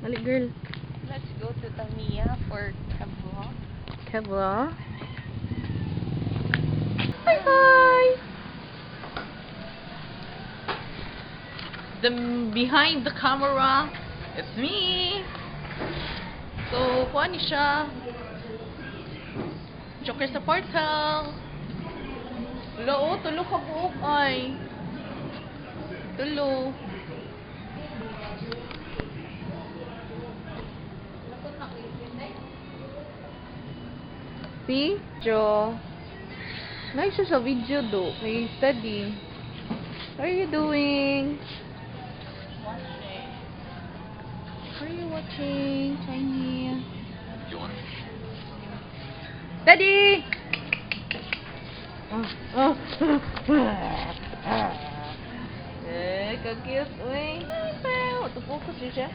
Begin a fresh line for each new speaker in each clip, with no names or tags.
Dali, girl.
Let's go to Tamiya for Kevlar.
Kevlar. Hi, hi! Behind the camera, it's me. So, kuha ni siya. Joker sa portal. Tulo, tulo ka buok ay. Tulo. See? Jo. Nice siya sa video do. May study. What are you doing?
Watching.
What are you watching? Chinese.
You want?
Daddy! Eh, ka-cute, uy. Auto-focus din siya.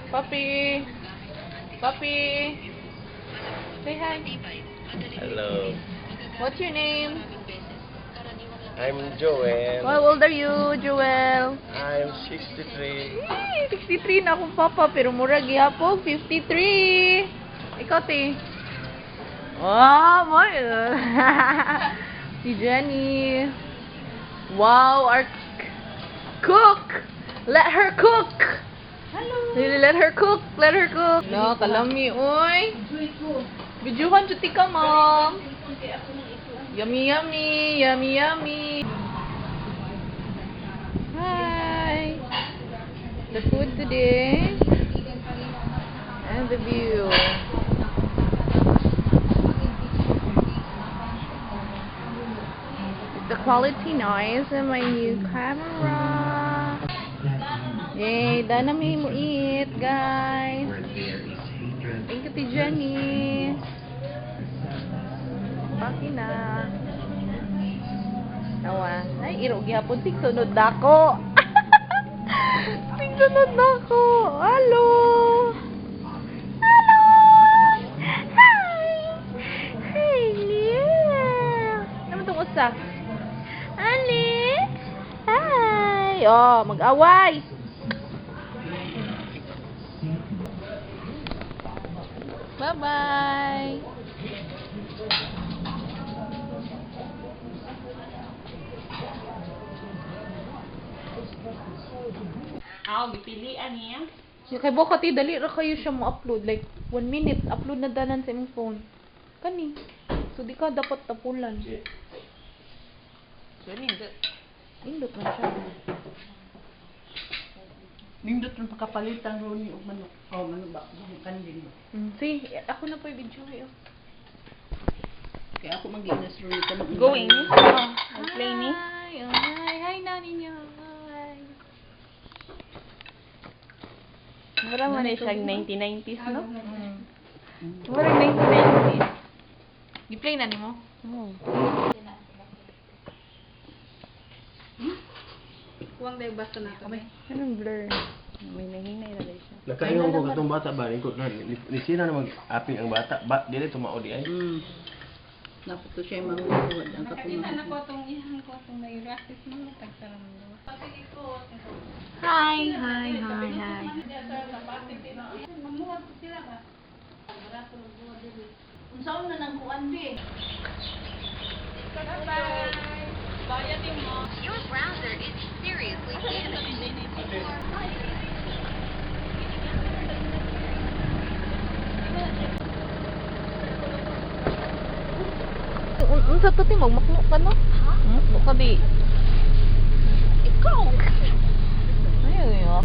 Puppy! Puppy! Say hi.
Hello.
What's your name?
I'm Joel.
How old are you, Joel?
I'm 63.
63 na akong papa, pero mura gihapon, 53. Ikaw, te. Oh, my. Si Jenny. Wow, our cook. Let her cook. Hello. Really, let her cook. Let her cook. No, kalami, oy. Videohan juti ka, mom. Yummy, yummy. Yummy, yummy. Hi. The food today. And the view. Is the quality nice in my new camera? Yay, done na may mo eat, guys. Thank you to Jenny. Baki na. Awa. Ay, iro gihapon tigsunod nako. Tigsunod nako. Hello. Hello. Hi. Hey, Leah. Naman itong usa. Ali. Hi. Oh, mag-away. Bye-bye.
Gipilian niya.
Kay Bokati, dali ra kayo siya mo upload. Like, 1 minute, upload na danan sa imong phone. Kani. So, di ka dapat tapulan.
So, nindot.
Indot man siya.
Nindot ng pagkapalitan ro ni og manok. Oh, manok ba? Kandin ba?
See, ako na po yung video eh.
Kaya ako mag-inas ro ni kanang
Going.
I'll play ni.
Hi, oh, hi, hi, nani niya. Hi.
Mura man siya 1990s, no?
Mura 1990s. Gi-play na nimo?
Oo.
Huwag dahil basta na kami.
Anong blur? May nahinay na rin siya.
Nakaingon ko katong bata ba? Lingkod na. Lisina na mag-aping ang bata. Ba, dili tumao di ay.
Naputo siya yung manguhod. Ang
Nakakita na ko itong ihan ko, itong nairasis mo, tagsaram mo.
Hi, hi, hi, hi.
Mamuha ko sila ba? Unsaon na nang kuan di? Bye-bye! Bayatin mo.
Your browser is seriously damaged.
Unsa to ti magmakmo ka no? Makmo ka di. Ikaw. Ayaw yo.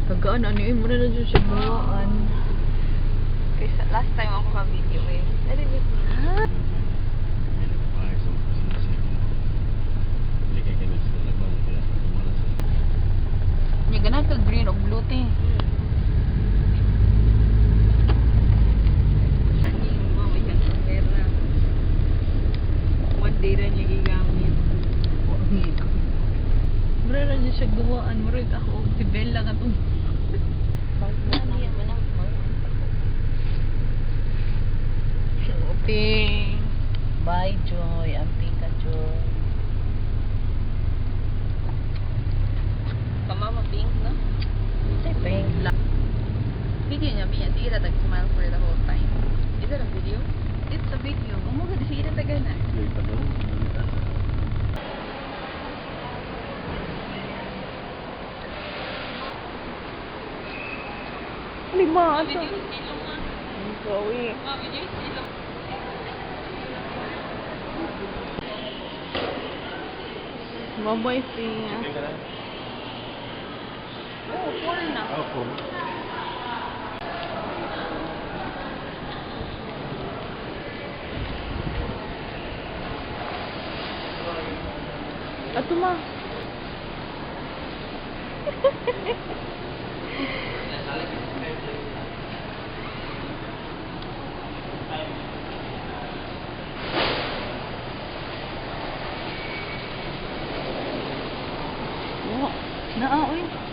Tagaan ano yun, muna na dyan siya buwaan.
Kasi last time ako ka-video eh.
Ha? Nya ganang ka green o blue te.
One day rin niya gigamit.
Mura na dyan siya buwaan. Mura ako si Bella ka itong. Shopping.
Bye, Joy. Amping ka, Joy.
5 ata. Gawi. Bye-bye, Sia.
Oo, full na.
Oh, cool.
Ato ma. Naa, oy.